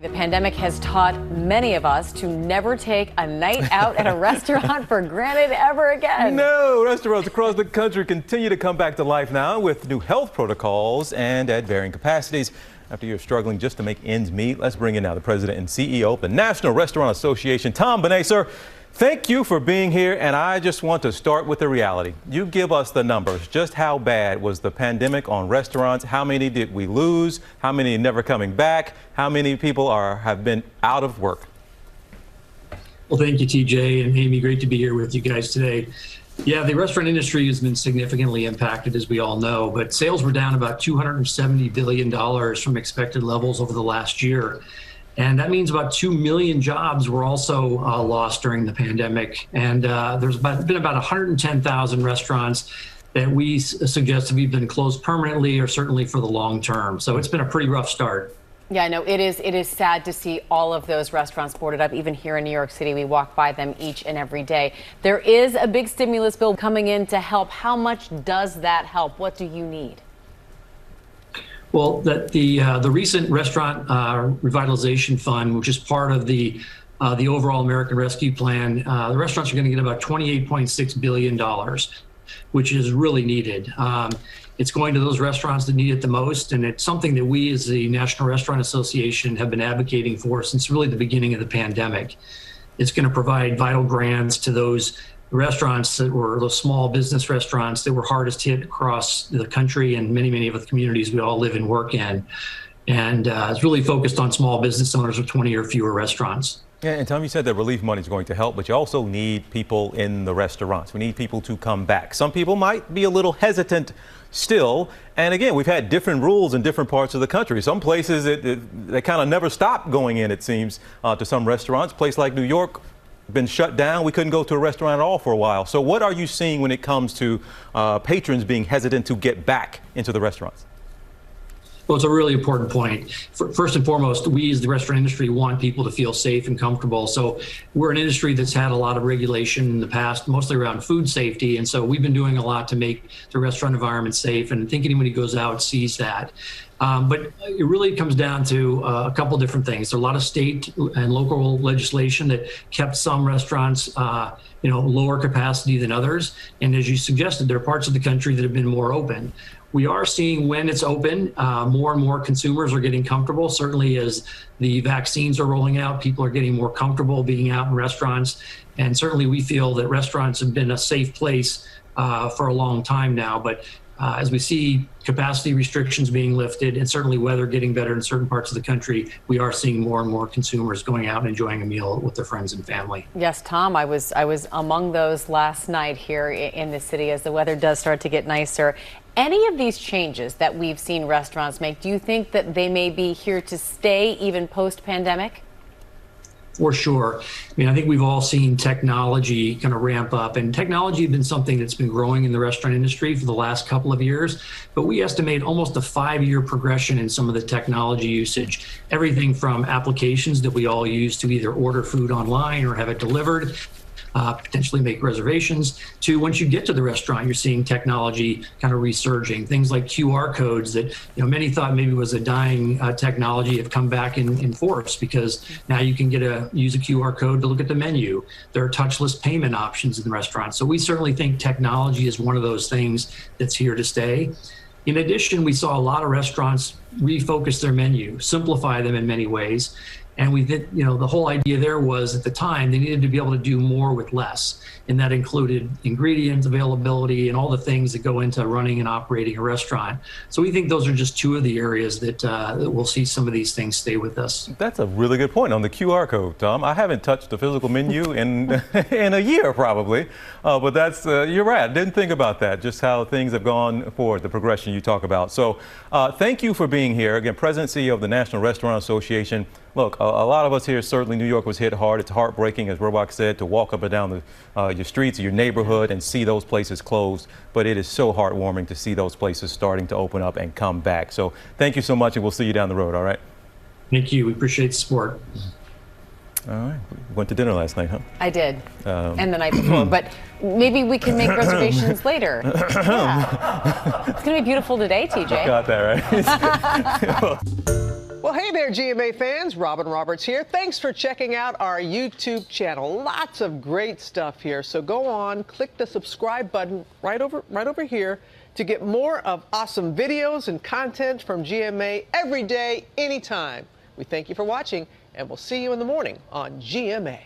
The pandemic has taught many of us to never take a night out at a restaurant for granted ever again. No, restaurants across the country continue to come back to life now with new health protocols and at varying capacities. After you're struggling just to make ends meet, let's bring in now the president and CEO of the National Restaurant Association, Tom Bené. Sir, thank you for being here, and I just want to start with the reality. You give us the numbers. Just how bad was the pandemic on restaurants? How many did we lose? How many never coming back? How many people have been out of work? Well, thank you, TJ and Amy. Great to be here with you guys today. Yeah, the restaurant industry has been significantly impacted, as we all know, but sales were down about $270 billion from expected levels over the last year. And that means about 2 million jobs were also lost during the pandemic. And there's been about 110,000 restaurants that we suggest have either been closed permanently or certainly for the long term. So it's been a pretty rough start. Yeah, I know it is sad to see all of those restaurants boarded up. Even here in New York City, we walk by them each and every day. There is a big stimulus bill coming in to help. How much does that help? What do you need? Well, the recent restaurant revitalization fund, which is part of the overall American Rescue Plan, the restaurants are going to get about $28.6 billion, which is really needed. It's going to those restaurants that need it the most, and it's something that we as the National Restaurant Association have been advocating for since really the beginning of the pandemic. It's going to provide vital grants to those restaurants that were those small business restaurants that were hardest hit across the country and many of the communities we all live and work in. And it's really focused on small business owners with 20 or fewer restaurants. Yeah, and Tom, you said that relief money is going to help, but you also need people in the restaurants. We need people to come back. Some people might be a little hesitant still. And again, we've had different rules in different parts of the country. Some places they kind of never stop going in, it seems, to some restaurants. A place like New York been shut down. We couldn't go to a restaurant at all for a while. So what are you seeing when it comes to patrons being hesitant to get back into the restaurants? Well, it's a really important point. First and foremost, we as the restaurant industry want people to feel safe and comfortable. So we're an industry that's had a lot of regulation in the past, mostly around food safety. And so we've been doing a lot to make the restaurant environment safe. And I think anyone who goes out sees that. But it really comes down to a couple different things. There are a lot of state and local legislation that kept some restaurants lower capacity than others. And as you suggested, there are parts of the country that have been more open. We are seeing when it's open, more and more consumers are getting comfortable. Certainly as the vaccines are rolling out, people are getting more comfortable being out in restaurants. And certainly we feel that restaurants have been a safe place for a long time now. But as we see capacity restrictions being lifted and certainly weather getting better in certain parts of the country, we are seeing more and more consumers going out and enjoying a meal with their friends and family. Yes, Tom, I was among those last night here in the city as the weather does start to get nicer. Any of these changes that we've seen restaurants make, do you think that they may be here to stay even post-pandemic? For sure. I mean, I think we've all seen technology kind of ramp up, and technology has been something that's been growing in the restaurant industry for the last couple of years, but we estimate almost a 5-year progression in some of the technology usage. Everything from applications that we all use to either order food online or have it delivered, potentially make reservations, to once you get to the restaurant, you're seeing technology kind of resurging. Things like QR codes that many thought maybe was a dying technology have come back in force, because now you can use a QR code to look at the menu. There are touchless payment options in the restaurant. So we certainly think technology is one of those things that's here to stay. In addition, we saw a lot of restaurants refocus their menu, simplify them in many ways. And we did, the whole idea there was at the time they needed to be able to do more with less. And that included ingredients, availability, and all the things that go into running and operating a restaurant. So we think those are just two of the areas that we'll see some of these things stay with us. That's a really good point on the QR code, Tom. I haven't touched the physical menu in a year probably, but that's you're right. I didn't think about that, just how things have gone forward, the progression you talk about. So thank you for being here. Again, President and CEO of the National Restaurant Association. Look, a lot of us here, certainly New York was hit hard. It's heartbreaking, as Robach said, to walk up and down your streets, your neighborhood, and see those places closed. But it is so heartwarming to see those places starting to open up and come back. So thank you so much, and we'll see you down the road, all right? Thank you. We appreciate the support. All right. We went to dinner last night, huh? I did. And the night before. But maybe we can make reservations later. Yeah. It's going to be beautiful today, TJ. Got that right. Well, hey, Hey there, GMA fans. Robin Roberts here. Thanks for checking out our YouTube channel. Lots of great stuff here. So go on, click the subscribe button right over here to get more of awesome videos and content from GMA every day, anytime. We thank you for watching, and we'll see you in the morning on GMA.